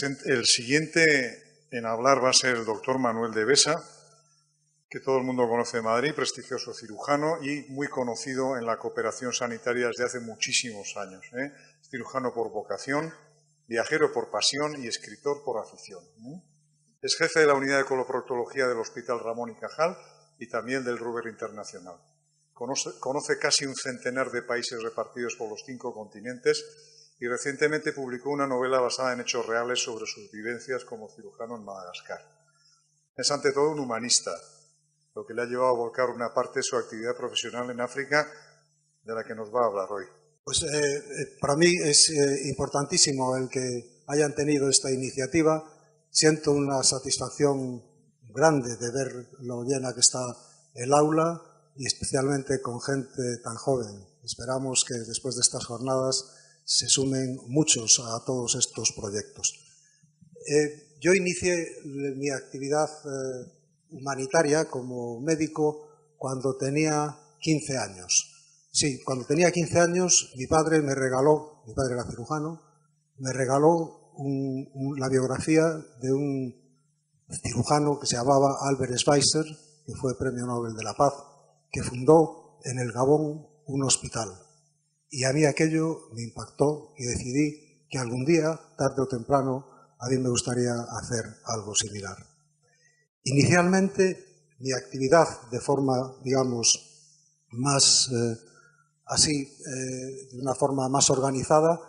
El siguiente en hablar va a ser el doctor Manuel de Besa, que todo el mundo conoce de Madrid, prestigioso cirujano y muy conocido en la cooperación sanitaria desde hace muchísimos años. Cirujano por vocación, viajero por pasión y escritor por afición. Es jefe de la unidad de coloproctología del Hospital Ramón y Cajal y también del Ruber Internacional. Conoce casi un centenar de países repartidos por los 5 continentes y recientemente publicó una novela basada en hechos reales sobre sus vivencias como cirujano en Madagascar. Es ante todo un humanista, lo que le ha llevado a volcar una parte de su actividad profesional en África, de la que nos va a hablar hoy. Pues para mí es importantísimo el que hayan tenido esta iniciativa. Siento una satisfacción grande de ver lo llena que está el aula y especialmente con gente tan joven. Esperamos que después de estas jornadas se sumen muchos a todos estos proyectos. Yo inicié mi actividad humanitaria como médico cuando tenía 15 años. Sí, cuando tenía 15 años mi padre era cirujano, me regaló la biografía de un cirujano que se llamaba Albert Schweitzer, que fue Premio Nobel de la Paz, que fundó en el Gabón un hospital. Y a mí aquello me impactó y decidí que algún día, tarde o temprano, a mí me gustaría hacer algo similar. Inicialmente, mi actividad de forma, digamos, más de una forma más organizada,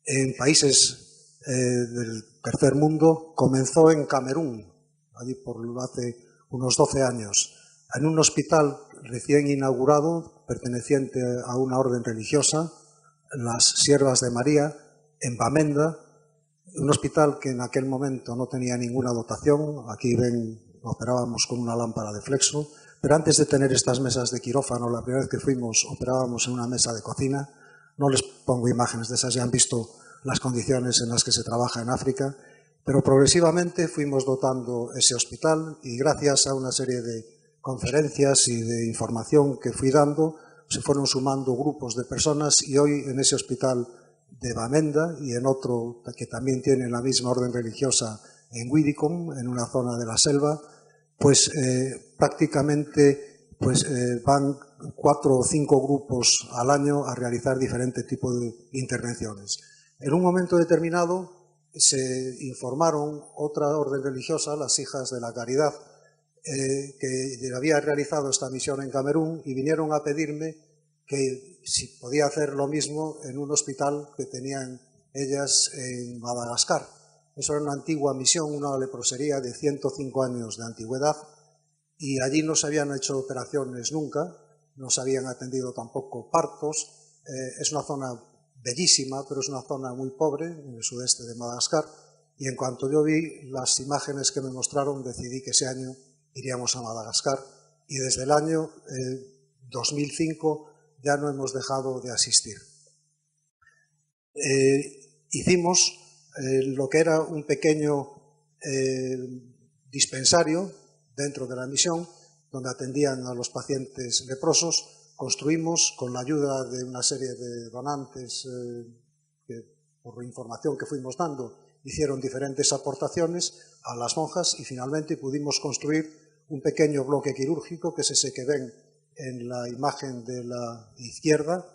en países del tercer mundo, comenzó en Camerún, allí por hace unos 12 años, en un hospital recién inaugurado, perteneciente a una orden religiosa, las Siervas de María, en Bamenda, un hospital que en aquel momento no tenía ninguna dotación. Aquí ven, operábamos con una lámpara de flexo, pero antes de tener estas mesas de quirófano, la primera vez que fuimos, operábamos en una mesa de cocina. No les pongo imágenes de esas, ya han visto las condiciones en las que se trabaja en África, pero progresivamente fuimos dotando ese hospital y gracias a una serie de conferencias y de información que fui dando, se fueron sumando grupos de personas y hoy en ese hospital de Bamenda y en otro que también tiene la misma orden religiosa en Widicom, en una zona de la selva, pues prácticamente van 4 o 5 grupos al año a realizar diferentes tipos de intervenciones. En un momento determinado se informaron otra orden religiosa, las Hijas de la Caridad, que había realizado esta misión en Camerún y vinieron a pedirme que si podía hacer lo mismo en un hospital que tenían ellas en Madagascar. Eso era una antigua misión, una leprosería de 105 años de antigüedad y allí no se habían hecho operaciones nunca, no se habían atendido tampoco partos. Es una zona bellísima, pero es una zona muy pobre en el sudeste de Madagascar y en cuanto yo vi las imágenes que me mostraron decidí que ese año iríamos a Madagascar y desde el año 2005 ya no hemos dejado de asistir. Hicimos lo que era un pequeño dispensario dentro de la misión, donde atendían a los pacientes leprosos. Construimos, con la ayuda de una serie de donantes que, por información que fuimos dando, hicieron diferentes aportaciones a las monjas y finalmente pudimos construir un pequeño bloque quirúrgico, que es ese que ven en la imagen de la izquierda,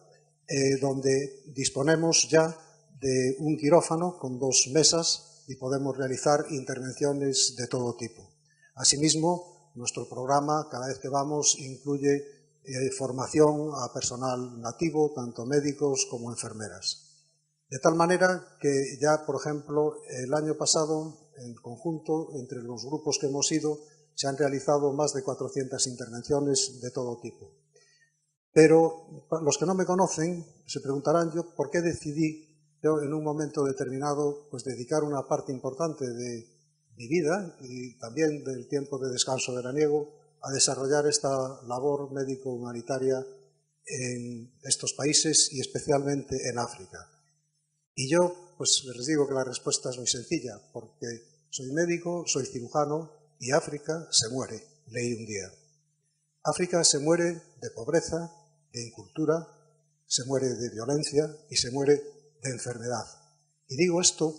donde disponemos ya de un quirófano con 2 mesas y podemos realizar intervenciones de todo tipo. Asimismo, nuestro programa, cada vez que vamos, incluye formación a personal nativo, tanto médicos como enfermeras. De tal manera que ya, por ejemplo, el año pasado, en conjunto, entre los grupos que hemos ido, se han realizado más de 400 intervenciones de todo tipo. Pero los que no me conocen se preguntarán yo por qué decidí yo en un momento determinado pues dedicar una parte importante de mi vida y también del tiempo de descanso veraniego a desarrollar esta labor médico-humanitaria en estos países y especialmente en África. Y yo pues les digo que la respuesta es muy sencilla, porque soy médico, soy cirujano y África se muere, leí un día. África se muere de pobreza, de incultura, se muere de violencia y se muere de enfermedad. Y digo esto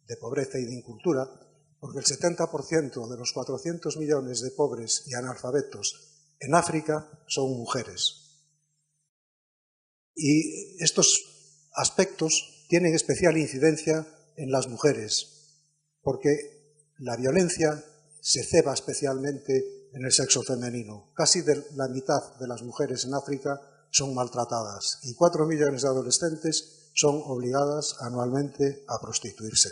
de pobreza y de incultura, porque el 70% de los 400 millones de pobres y analfabetos en África son mujeres. Y estos aspectos tienen especial incidencia en las mujeres, porque la violencia se ceba especialmente en el sexo femenino. Casi la mitad de las mujeres en África son maltratadas y 4 millones de adolescentes son obligadas anualmente a prostituirse.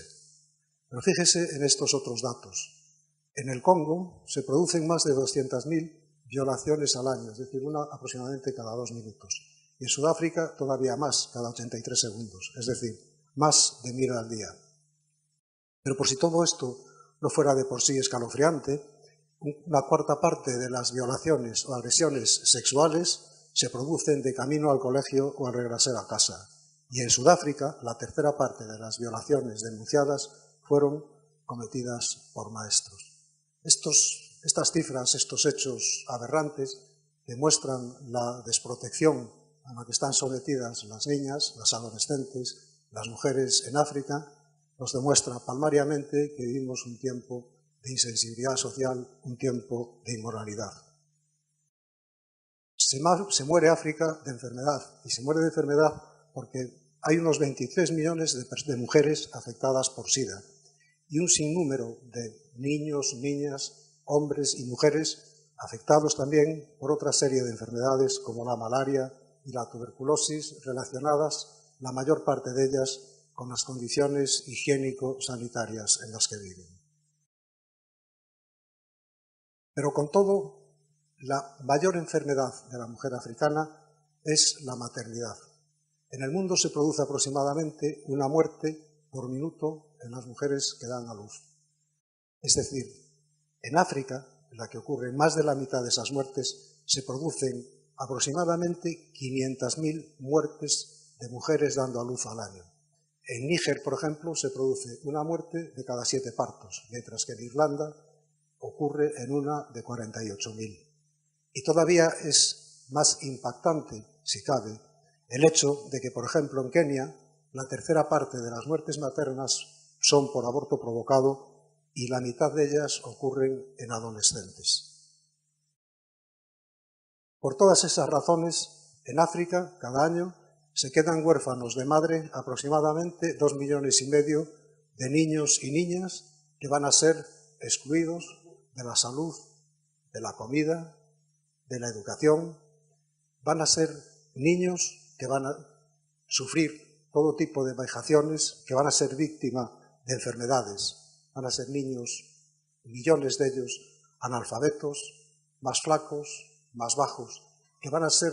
Pero fíjese en estos otros datos. En el Congo se producen más de 200.000 violaciones al año, es decir, una aproximadamente cada 2 minutos. Y en Sudáfrica todavía más, cada 83 segundos, es decir, más de 1000 al día. Pero por si todo esto no fuera de por sí escalofriante, una cuarta parte de las violaciones o agresiones sexuales se producen de camino al colegio o al regresar a casa. Y en Sudáfrica, la tercera parte de las violaciones denunciadas fueron cometidas por maestros. Estas cifras, estos hechos aberrantes, demuestran la desprotección a la que están sometidas las niñas, las adolescentes, las mujeres en África. Nos demuestra palmariamente que vivimos un tiempo de insensibilidad social, un tiempo de inmoralidad. Se muere África de enfermedad, y se muere de enfermedad porque hay unos 23 millones de mujeres afectadas por SIDA y un sinnúmero de niños, niñas, hombres y mujeres afectados también por otra serie de enfermedades como la malaria y la tuberculosis, relacionadas, la mayor parte de ellas, con las condiciones higiénico-sanitarias en las que viven. Pero con todo, la mayor enfermedad de la mujer africana es la maternidad. En el mundo se produce aproximadamente una muerte por minuto en las mujeres que dan a luz. Es decir, en África, en la que ocurren más de la mitad de esas muertes, se producen aproximadamente 500.000 muertes de mujeres dando a luz al año. En Níger, por ejemplo, se produce una muerte de cada 7 partos, mientras que en Irlanda ocurre en una de 48.000. Y todavía es más impactante, si cabe, el hecho de que, por ejemplo, en Kenia, la tercera parte de las muertes maternas son por aborto provocado y la mitad de ellas ocurren en adolescentes. Por todas esas razones, en África, cada año, se quedan huérfanos de madre aproximadamente 2,5 millones de niños y niñas que van a ser excluidos de la salud, de la comida, de la educación. Van a ser niños que van a sufrir todo tipo de vejaciones, que van a ser víctimas de enfermedades. Van a ser niños, millones de ellos, analfabetos, más flacos, más bajos, que van a ser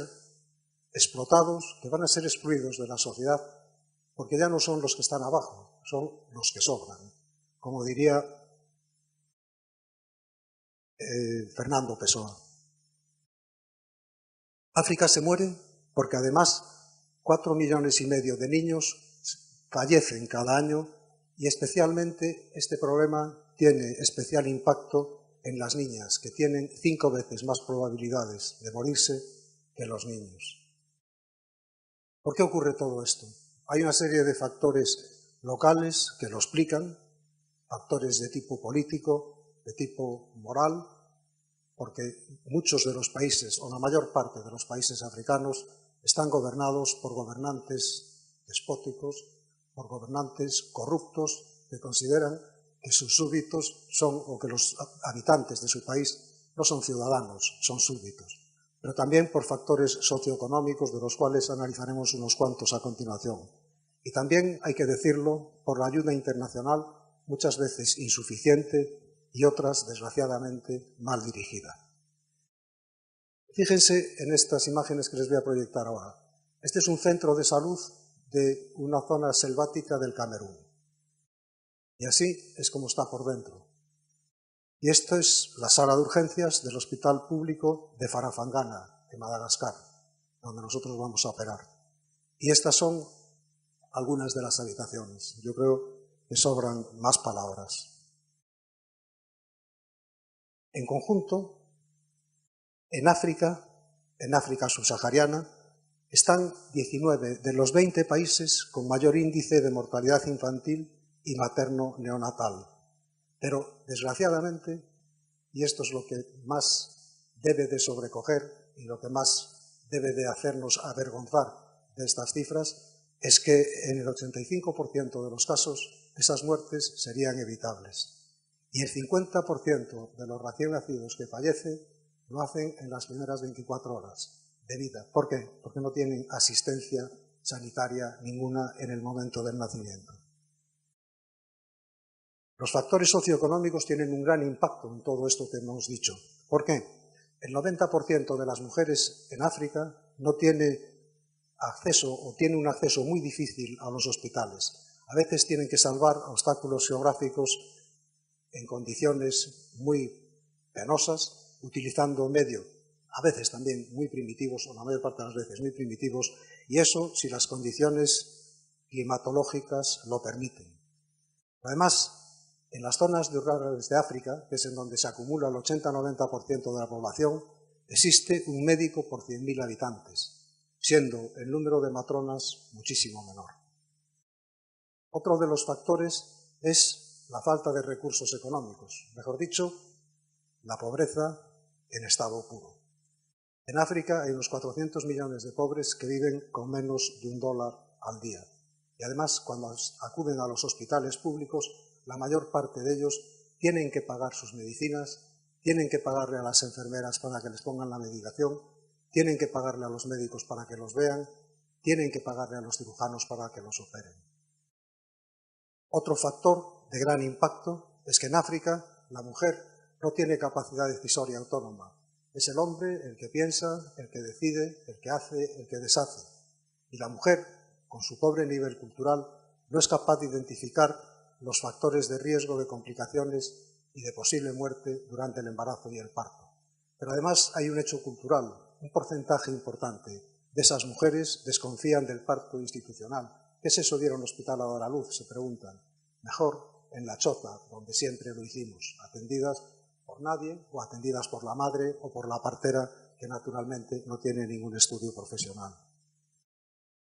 explotados, que van a ser excluidos de la sociedad, porque ya no son los que están abajo, son los que sobran. Como diría Fernando Pessoa. África se muere porque además 4,5 millones de niños fallecen cada año y especialmente este problema tiene especial impacto en las niñas, que tienen 5 veces más probabilidades de morirse que los niños. ¿Por qué ocurre todo esto? Hay una serie de factores locales que lo explican, factores de tipo político, de tipo moral, porque muchos de los países, o la mayor parte de los países africanos, están gobernados por gobernantes despóticos, por gobernantes corruptos que consideran que sus súbditos son, o que los habitantes de su país no son ciudadanos, son súbditos. Pero también por factores socioeconómicos, de los cuales analizaremos unos cuantos a continuación. Y también, hay que decirlo, por la ayuda internacional, muchas veces insuficiente y otras, desgraciadamente, mal dirigida. Fíjense en estas imágenes que les voy a proyectar ahora. Este es un centro de salud de una zona selvática del Camerún. Y así es como está por dentro. Y esto es la sala de urgencias del Hospital Público de Farafangana, de Madagascar, donde nosotros vamos a operar. Y estas son algunas de las habitaciones. Yo creo que sobran más palabras. En conjunto, en África subsahariana, están 19 de los 20 países con mayor índice de mortalidad infantil y materno-neonatal. Pero, desgraciadamente, y esto es lo que más debe de sobrecoger y lo que más debe de hacernos avergonzar de estas cifras, es que en el 85% de los casos esas muertes serían evitables. Y el 50% de los recién nacidos que fallecen lo hacen en las primeras 24 horas de vida. ¿Por qué? Porque no tienen asistencia sanitaria ninguna en el momento del nacimiento. Los factores socioeconómicos tienen un gran impacto en todo esto que hemos dicho. ¿Por qué? El 90% de las mujeres en África no tiene acceso o tiene un acceso muy difícil a los hospitales. A veces tienen que salvar obstáculos geográficos en condiciones muy penosas, utilizando medios, a veces también muy primitivos, o la mayor parte de las veces muy primitivos, y eso si las condiciones climatológicas lo permiten. Además, en las zonas rurales de África, que es en donde se acumula el 80-90% de la población, existe un médico por 100.000 habitantes, siendo el número de matronas muchísimo menor. Otro de los factores es la falta de recursos económicos, mejor dicho, la pobreza en estado puro. En África hay unos 400 millones de pobres que viven con menos de $1 al día. Y además, cuando acuden a los hospitales públicos, la mayor parte de ellos tienen que pagar sus medicinas, tienen que pagarle a las enfermeras para que les pongan la medicación, tienen que pagarle a los médicos para que los vean, tienen que pagarle a los cirujanos para que los operen. Otro factor de gran impacto es que en África la mujer no tiene capacidad decisoria autónoma. Es el hombre el que piensa, el que decide, el que hace, el que deshace. Y la mujer, con su pobre nivel cultural, no es capaz de identificar los factores de riesgo de complicaciones y de posible muerte durante el embarazo y el parto. Pero además hay un hecho cultural. Un porcentaje importante de esas mujeres desconfían del parto institucional. ¿Qué es eso de ir a un hospital a dar a luz?, se preguntan. Mejor en la choza, donde siempre lo hicimos, atendidas por nadie o atendidas por la madre o por la partera, que naturalmente no tiene ningún estudio profesional.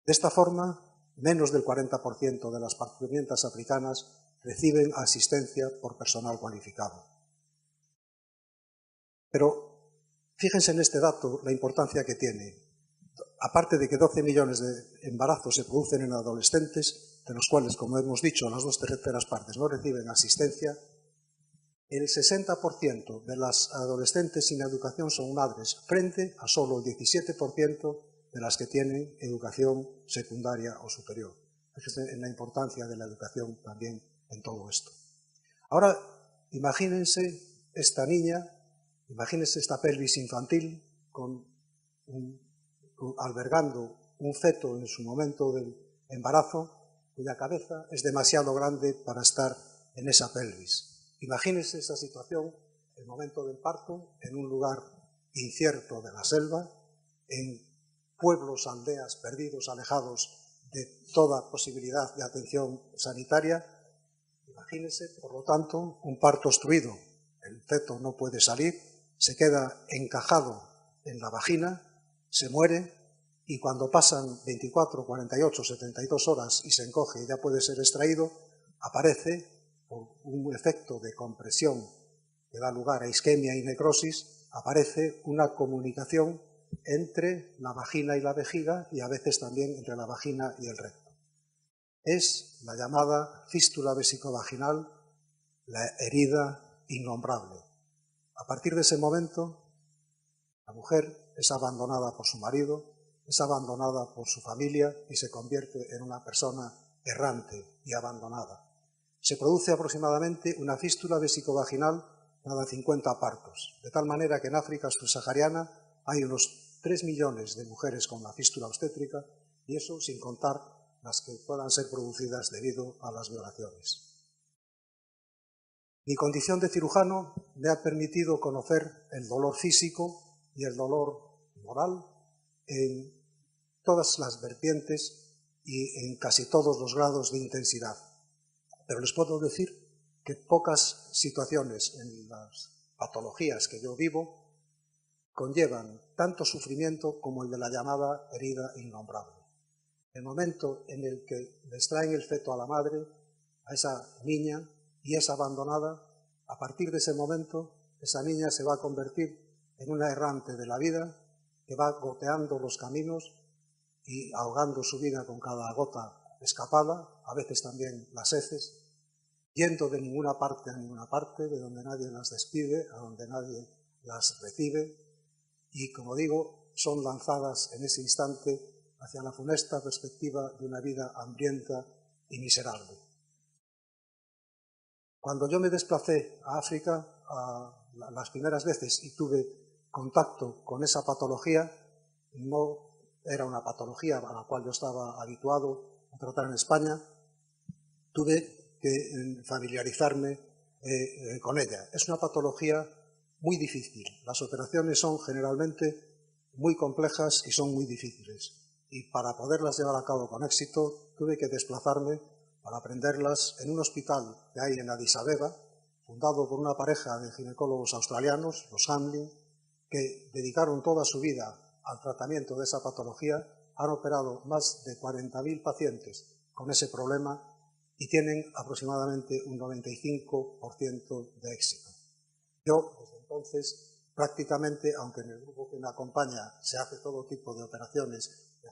De esta forma, menos del 40% de las parturientas africanas reciben asistencia por personal cualificado. Pero fíjense en este dato la importancia que tiene. Aparte de que 12 millones de embarazos se producen en adolescentes, de los cuales, como hemos dicho, las 2/3 partes no reciben asistencia, el 60% de las adolescentes sin educación son madres, frente a solo el 17% de las que tienen educación secundaria o superior. Fíjense en la importancia de la educación también en todo esto. Ahora, imagínense esta niña, imagínense esta pelvis infantil albergando un feto en su momento del embarazo, cuya cabeza es demasiado grande para estar en esa pelvis. Imagínense esa situación, el momento del parto, en un lugar incierto de la selva, en pueblos, aldeas perdidos, alejados de toda posibilidad de atención sanitaria. Imagínense, por lo tanto, un parto obstruido. El feto no puede salir, se queda encajado en la vagina, se muere, y cuando pasan 24, 48, 72 horas y se encoge y ya puede ser extraído, aparece, por un efecto de compresión que da lugar a isquemia y necrosis, aparece una comunicación entre la vagina y la vejiga y a veces también entre la vagina y el recto. Es la llamada fístula vesicovaginal, la herida innombrable. A partir de ese momento, la mujer es abandonada por su marido, es abandonada por su familia y se convierte en una persona errante y abandonada. Se produce aproximadamente una fístula vesicovaginal cada 50 partos, de tal manera que en África subsahariana hay unos 3 millones de mujeres con la fístula obstétrica, y eso sin contar las que puedan ser producidas debido a las violaciones. Mi condición de cirujano me ha permitido conocer el dolor físico y el dolor moral en todas las vertientes y en casi todos los grados de intensidad. Pero les puedo decir que pocas situaciones en las patologías que yo vivo conllevan tanto sufrimiento como el de la llamada herida innombrable. El momento en el que le extraen el feto a la madre, a esa niña y es abandonada, a partir de ese momento esa niña se va a convertir en una errante de la vida que va goteando los caminos y ahogando su vida con cada gota escapada, a veces también las heces, yendo de ninguna parte a ninguna parte, de donde nadie las despide, a donde nadie las recibe, y como digo, son lanzadas en ese instante hacia la funesta perspectiva de una vida hambrienta y miserable. Cuando yo me desplacé a África las primeras veces y tuve contacto con esa patología, no era una patología a la cual yo estaba habituado a tratar en España, tuve que familiarizarme con ella. Es una patología muy difícil. Las operaciones son generalmente muy complejas y son muy difíciles. Y para poderlas llevar a cabo con éxito, tuve que desplazarme para aprenderlas en un hospital que hay en Addis Abeba, fundado por una pareja de ginecólogos australianos, los Hamlin, que dedicaron toda su vida al tratamiento de esa patología, han operado más de 40.000 pacientes con ese problema y tienen aproximadamente un 95% de éxito. Yo, desde entonces, prácticamente, aunque en el grupo que me acompaña se hace todo tipo de operaciones y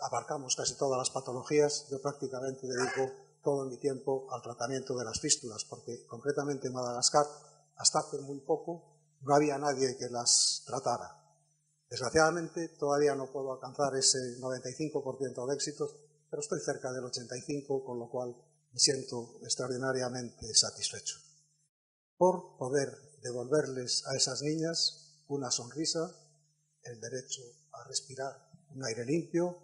abarcamos casi todas las patologías, yo prácticamente dedico todo mi tiempo al tratamiento de las fístulas, porque concretamente en Madagascar, hasta hace muy poco, no había nadie que las tratara. Desgraciadamente, todavía no puedo alcanzar ese 95% de éxitos, pero estoy cerca del 85%, con lo cual me siento extraordinariamente satisfecho por poder devolverles a esas niñas una sonrisa, el derecho a respirar un aire limpio,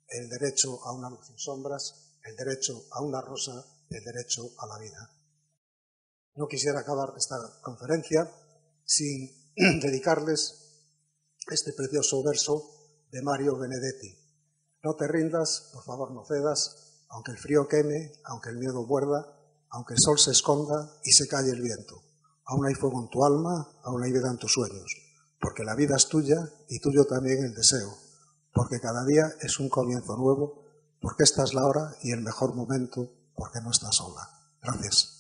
el derecho a una luz sin sombras, el derecho a una rosa, el derecho a la vida. No quisiera acabar esta conferencia sin dedicarles este precioso verso de Mario Benedetti. No te rindas, por favor no cedas, aunque el frío queme, aunque el miedo muerda, aunque el sol se esconda y se calle el viento. Aún hay fuego en tu alma, aún hay vida en tus sueños, porque la vida es tuya y tuyo también el deseo, porque cada día es un comienzo nuevo, porque esta es la hora y el mejor momento, porque no estás sola. Gracias.